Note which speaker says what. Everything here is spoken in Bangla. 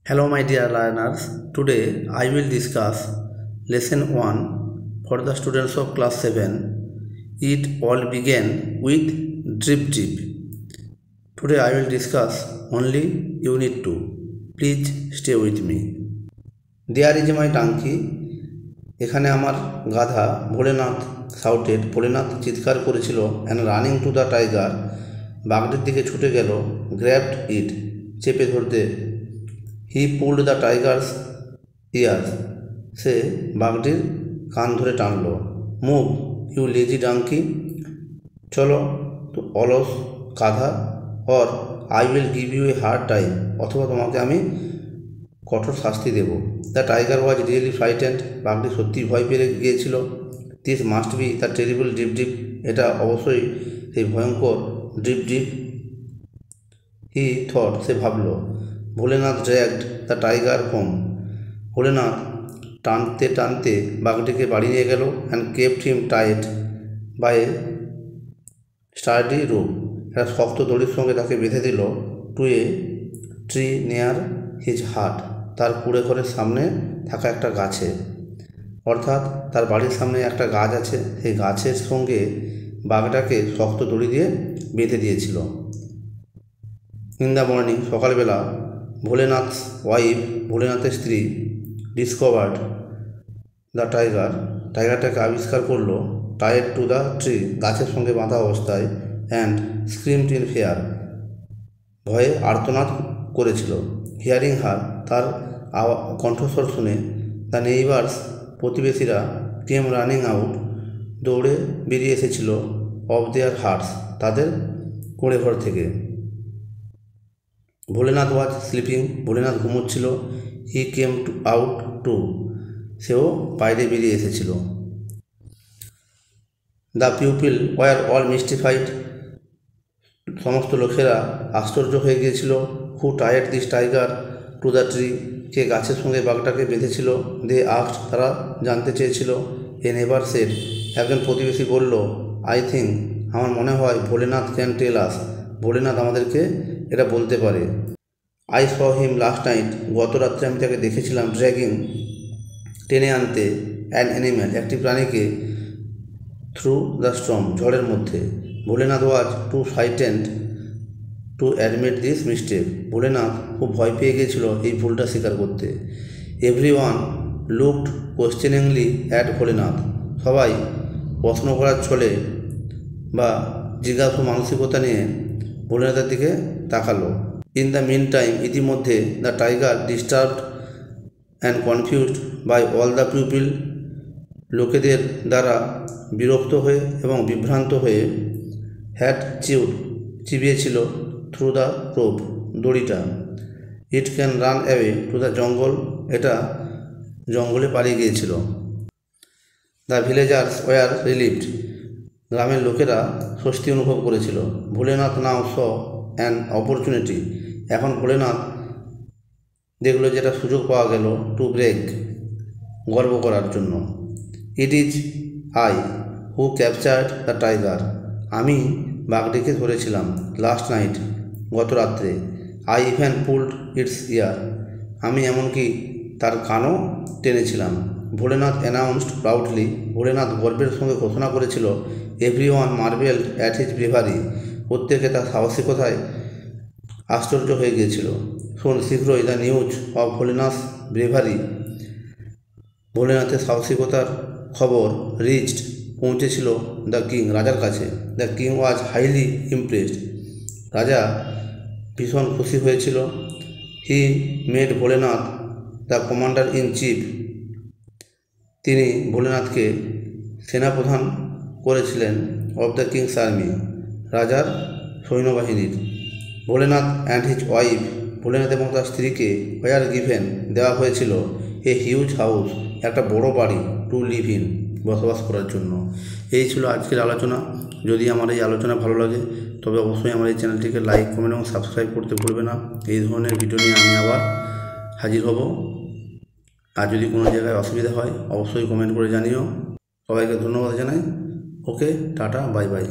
Speaker 1: Hello my dear learners, today I will discuss lesson 1 for the students of class 7. It all began with drip drip. Today I will discuss only unit 2. Please stay with me. There is my donkey. এখানে আমার গাধা ভোলেনাথ শাউটেড, ভোলেনাথ চিৎকার করেছিল, and running to the tiger, বাঘটির দিকে ছুটে গেল, গ্র্যাবড ইট, চেপে ধরতে, he pulled the tiger's ears, সে বাঘটির কান ধরে টানল, মুভ ইউ লেজি ডাঙ্কি, চলো তো অলস গাধা, or I will give you a hard time, অথবা তোমাকে আমি কঠোর শাস্তি দেব। The tiger was really frightened, বাঘটি সত্যিই ভয় পেয়ে গিয়েছিল। This must be the terrible deep deep, এটা অবশ্যই সেই ভয়ঙ্কর ডিপ ডিপ, হি থট, সে ভাবল। Bholenath dragged the tiger home, Bholenath টানতে টানতে বাঘটিকে বাড়ি নিয়ে গেল, and kept him tight by sturdy rope, একটা শক্ত দড়ির সঙ্গে তাকে বেঁধে দিল, to a tree near his hut, তার কুড়ে ঘরের সামনে থাকা একটা গাছে, অর্থাৎ তার বাড়ির সামনে একটা গাছ আছে, সেই গাছের সঙ্গে বাঘটাকে শক্ত দড়ি দিয়ে বেঁধে দিয়েছিল। ইন দ্য মর্নিং, সকালবেলা, ভোলেনাথ ওয়াইফ, ভোলেনাথের স্ত্রী, ডিসকভার্ড দ্য টাইগার, টাইগারটাকে আবিষ্কার করলো, টাইড টু দ্য ট্রি, গাছের সঙ্গে বাঁধা অবস্থায়, অ্যান্ড স্ক্রিমড ইন ফিয়ার, ভয়ে আর্তনাদ করেছিল। হিয়ারিং হার, তার কণ্ঠস্বর শুনে, দ্য নেইবার্স, প্রতিবেশীরা, কেম রানিং আউট, দৌড়ে বেরিয়ে এসেছিল, অফ দেয়ার হার্টস, তাদের কুঁড়ে ঘর থেকে। ভোলেনাথ ওয়াজ স্লিপিং, ভোলেনাথ ঘুমোচ্ছিল, he came to out to, সেও বাইরে বেরিয়ে এসেছিল। The pupil were all mystified, সমস্ত লোকেরা আশ্চর্য হয়ে গিয়েছিল। Who tied this tiger to the tree, কে গাছের সঙ্গে বাঘটাকে বেঁধেছিল। দে আস্ট, তারা জানতে চেয়েছিল। এ নেভার সেড, একজন প্রতিবেশী বলল, আই থিঙ্ক, আমার মনে হয়, ভোলেনাথ ক্যান টেল আস, ভোলেনাথ আমাদেরকে এটা বলতে পারে। I saw him last night, গত রাত্রে আমি তাকে দেখেছিলাম, ড্র্যাগিং, টেনে আনতে, অ্যান অ্যানিম্যাল, একটি প্রাণীকে, থ্রু দ্য স্টর্ম, ঝড়ের মধ্যে। Bholenath was too frightened to admit this mistake, Bholenath খুব ভয় পেয়ে গিয়েছিল এই ভুলটা স্বীকার করতে। Everyone looked questioningly at Bholenath, সবাই প্রশ্ন করার ছলে বা জিজ্ঞাসু মানসিকতা নিয়ে ভোলেনাথের দিকে তাকালো। ইন দ্য মিন টাইম, ইতিমধ্যে, the tiger, disturbed and confused by all the pupil, লোকেদের দ্বারা বিরক্ত হয়ে এবং বিভ্রান্ত হয়ে, হ্যাড চিউড, চিবিয়েছিল, থ্রু দ্য রোপ, দড়িটা, it can run away to the jungle, এটা জঙ্গলে পালিয়ে গিয়েছিল। দ্য ভিলেজার্স ওয়ার রিলিভড, গ্রামের লোকেরা স্বস্তি অনুভব করেছিল। ভোলেনাথ নাও স অ্যান অপরচুনিটি, এখন ভোলেনাথ দেখলো যেটা সুযোগ পাওয়া গেল, টু ব্রেক, গর্ব করার জন্য। It is I who captured the tiger, আমি বাঘটিকে ধরেছিলাম, লাস্ট নাইট, গত রাত্রে। I even pulled its ear, আমি এমনকি তার কানও টেনেছিলাম। ভোলেনাথ অ্যানাউন্সড প্রাউডলি, ভোলেনাথ গর্বের সঙ্গে ঘোষণা করেছিল। Everyone marvelled at his bravery, প্রত্যেকে তার সাহসিকতায় আশ্চর্য হয়ে গিয়েছিল। শোন শীঘ্রই, the news of Bholenath bravery, ভোলেনাথের সাহসিকতার খবর, রিচড, পৌঁছেছিল, দ্য কিং, রাজার কাছে। The king was highly impressed, রাজা ভীষণ খুশি হয়েছিল। He made Bholenath the commander in chief, তিনি ভোলেনাথকে সেনাপ্রধান করেছিলেন, অফ দ্য কিংস আর্মি, রাজার সৈন্যবাহিনীর। Bholenath and his wife, Bholenath এবং তার স্ত্রীকে, ওয়ার গিভেন, দেওয়া হয়েছিল, এ হিউজ হাউস, একটা বড় বাড়ি, টু লিভ ইন, বসবাস করার জন্য। এই ছিল আজকের আলোচনা। যদি আমার এই আলোচনা ভালো লাগে তবে অবশ্যই আমার এই চ্যানেলটিকে লাইক, কমেন্ট এবং সাবস্ক্রাইব করতে ভুলবে না। এই ধরনের ভিডিও নিয়ে আমি আবার হাজির হব। আর যদি কোনো জায়গায় অসুবিধা হয় অবশ্যই কমেন্ট করে জানিও। সবাইকে ধন্যবাদ জানাই। ওকে, টাটা, বাই বাই।